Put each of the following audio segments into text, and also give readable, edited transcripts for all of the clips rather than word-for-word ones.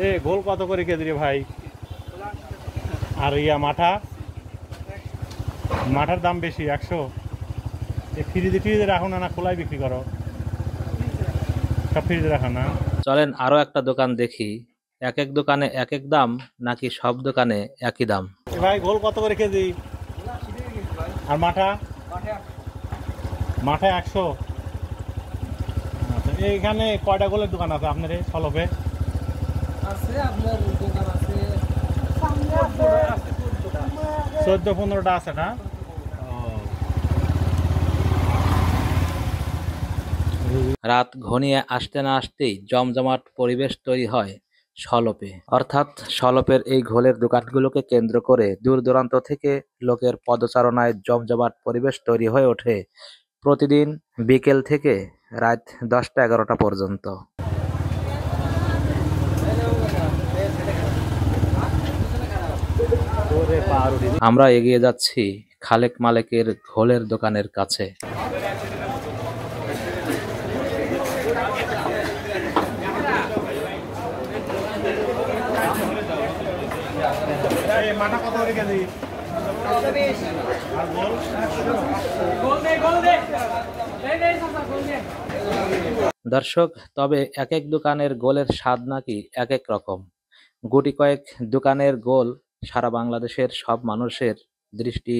এ গোল কত করে কেজি রে ভাই? আর ইয়া মাঠার দাম বেশি 100। ফ্রিজে রাখো না, খোলাই বিক্রি করো? সব ফ্রিজে রাখো না। চলেন আরো একটা দোকান দেখি, এক এক দোকানে এক এক দাম নাকি সব দোকানে একই দাম। ভাই গোল কত করে কেজি? আর মাঠা 100। আচ্ছা, এইখানে কয়টা গোলের দোকান আছে আপনার এই সলপে? আছে আপনার দোকান আছে 14-15টা আছে না? রাত ঘনিয়ে আসতে না আসতেই জমজমাট পরিবেশ তৈরি হয় সলপে। অর্থাৎ সলপের এই ঘোলের দোকানগুলোকে কেন্দ্র করে দূর দূরান্ত থেকে লোকের পদচারণায় জমজমাট পরিবেশ তৈরি হয়ে ওঠে প্রতিদিন বিকেল থেকে রাত 10টা-11টা পর্যন্ত। আমরা এগিয়ে যাচ্ছি খালেক মালেকের ঘোলের দোকানের কাছে। মাঠা কত করে কেজি? দর্শক, তবে এক এক দোকানের গোলের স্বাদ নাকি এক এক রকম। গুটি কয়েক দোকানের গোল সারা বাংলাদেশের সব মানুষের দৃষ্টি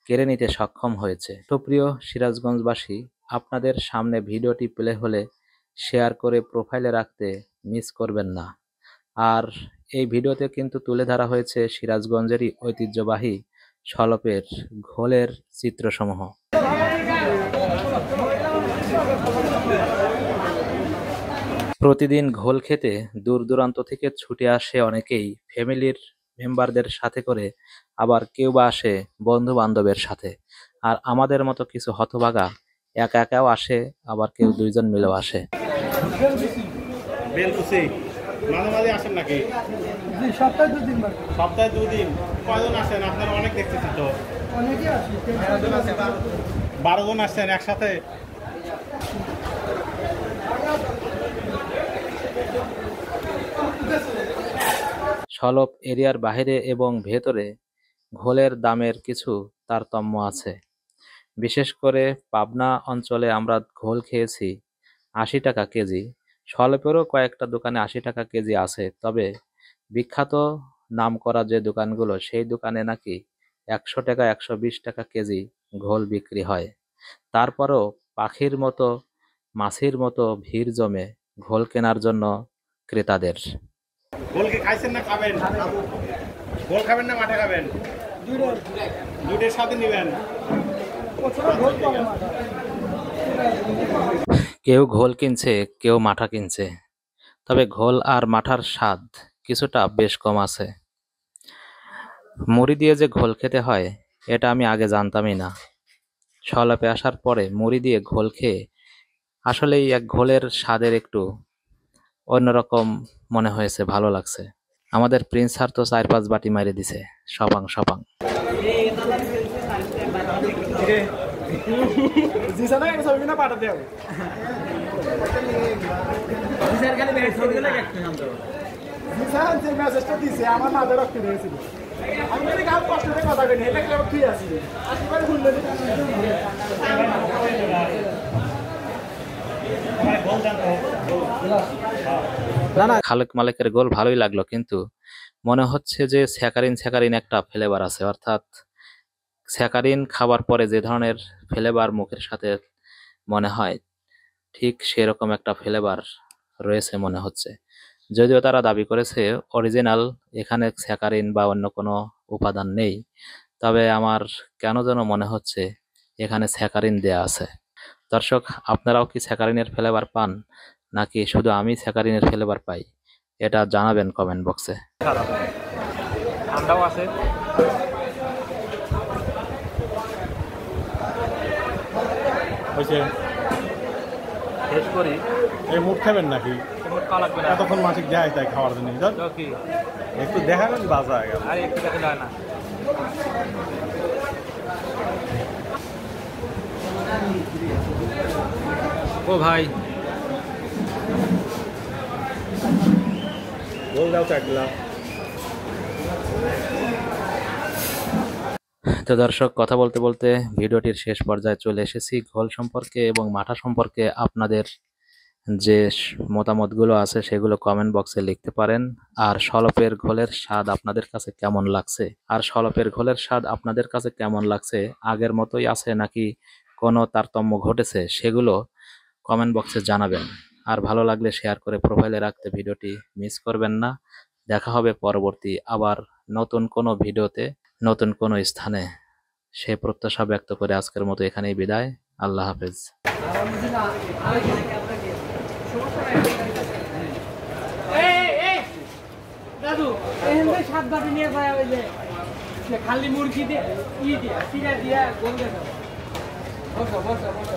কেড়ে নিতে সক্ষম হয়েছে। সুপ্রিয় সিরাজগঞ্জবাসী, আপনাদের সামনে ভিডিওটি প্লে হলে শেয়ার করে প্রোফাইলে রাখতে মিস করবেন না। আর এই ভিডিওতে কিন্তু তুলে ধরা হয়েছে সিরাজগঞ্জেরই ঐতিহ্যবাহী সলপের ঘোলের চিত্রসমূহ। প্রতিদিন ঘোল খেতে দূর দূরান্ত থেকে ছুটে আসে অনেকেই ফ্যামিলির মেম্বারদের সাথে করে, আবার কেউ বা আসে বন্ধু বান্ধবের সাথে। আর আমাদের মতো কিছু হতভাগা একা একাও আসে, আবার কেউ দুইজন মিলেও আসে। মাঝে মাঝে আসেন নাকি? সপ্তাহে 2 দিন। সপ্তাহে 2 দিন। কয়জন আসেন? আপনারা অনেক দেখতেছি তো। অনেকে আসে, 12 জন আসছেন একসাথে। সলপ এরিয়ার বাইরে এবং ভেতরে ঘোলের দামের কিছু তারতম্য আছে। বিশেষ করে পাবনা অঞ্চলে আমরা ঘোল খেয়েছি 80 টাকা কেজি। সলপেরও কয়েকটা দোকানে 80 টাকা কেজি আছে, তবে বিখ্যাত নামকরা যে দোকানগুলো সেই দোকানে নাকি 100 টাকা 120 টাকা কেজি ঘোল বিক্রি হয়। তারপরও পাখির মতো মাছির মতো ভিড় জমে ঘোল কেনার জন্য ক্রেতাদের। গোল কি খাইছেন না খাবেন? গোল খাবেন না মাঠা খাবেন? দুটোর সাথে নেবেন। কেউ ঘোল কিনছে, কেউ মাঠা কিনছে, তবে ঘোল আর মাঠার স্বাদ কিছুটা বেশ কম আছে। মুড়ি দিয়ে যে ঘোল খেতে হয় এটা আমি আগে জানতামই না। সলপে আসার পরে মুড়ি দিয়ে ঘোল খেয়ে আসলেই এক ঘোলের স্বাদের একটু অন্যরকম মনে হয়েছে, ভালো লাগছে। আমাদের প্রিন্স স্যার তো 4-5 বাটি মাইরে দিছে, সপাং সপাং। আমার মাথা রক্ত হয়েছিল। আমি কষ্ট করে কথা বলি, এটা কি আছে? খালেক মালেকের গোল ভালোই লাগলো, কিন্তু মনে হচ্ছে যে স্যাকারিন একটা ফ্লেভার আছে। অর্থাৎ স্যাকারিন খাবার পরে যে ধরনের ফ্লেভার মুখের সাথে মনে হয়, ঠিক সেরকম একটা ফ্লেভার রয়েছে মনে হচ্ছে। যদিও তারা দাবি করেছে অরিজিনাল এখানে স্যাকারিন বা অন্য কোনো উপাদান নেই, তবে আমার কেন যেন মনে হচ্ছে এখানে স্যাকারিন দেয়া আছে। দর্শক, আপনারাও কি স্যাকারিনের ফ্লেভার পান নাকি শুধু আমি স্যাকারিনের ফ্লেভার পাই? এটা জানাবেন কমেন্ট বক্সে। ঠান্ডাও আছে। হয়েছে শেষ করি। এই মুখ খাবেন নাকি? এতক্ষণ মাসিক দেখায় তাই খাওয়ার জন্য একটু দেখাবেন, বাজা গেল আর একটু দেখা যায় না। ও ভাই গোল দাও 4 গ্লাস। তো দর্শক, কথা বলতে বলতে ভিডিওটির শেষ পর্যায়ে চলে এসেছি। ঘোল সম্পর্কে এবং মাঠা সম্পর্কে আপনাদের যে মতামতগুলো আছে সেগুলো কমেন্ট বক্সে লিখতে পারেন। আর সলপের ঘোলের স্বাদ আপনাদের কাছে কেমন লাগছে, আগের মতোই আছে নাকি কোনো তারতম্য ঘটেছে, সেগুলো কমেন্ট বক্সে জানাবেন। আর ভালো লাগলে শেয়ার করে প্রোফাইলে রাখতে ভিডিওটি মিস করবেন না। দেখা হবে পরবর্তী আবার নতুন কোনো ভিডিওতে, নতুন কোনো স্থানে। সে প্রত্যাশা ব্যক্ত করে আজকের মতো এখানেই বিদায়। আল্লাহ হাফেজ। দাদু এখানে সাত বাটি নিয়ে যায় ওই যে খালি মুরগি দিয়ে ই দিয়ে চিরা দিয়া গোল দিয়ে দাও। বসো বসো বসো।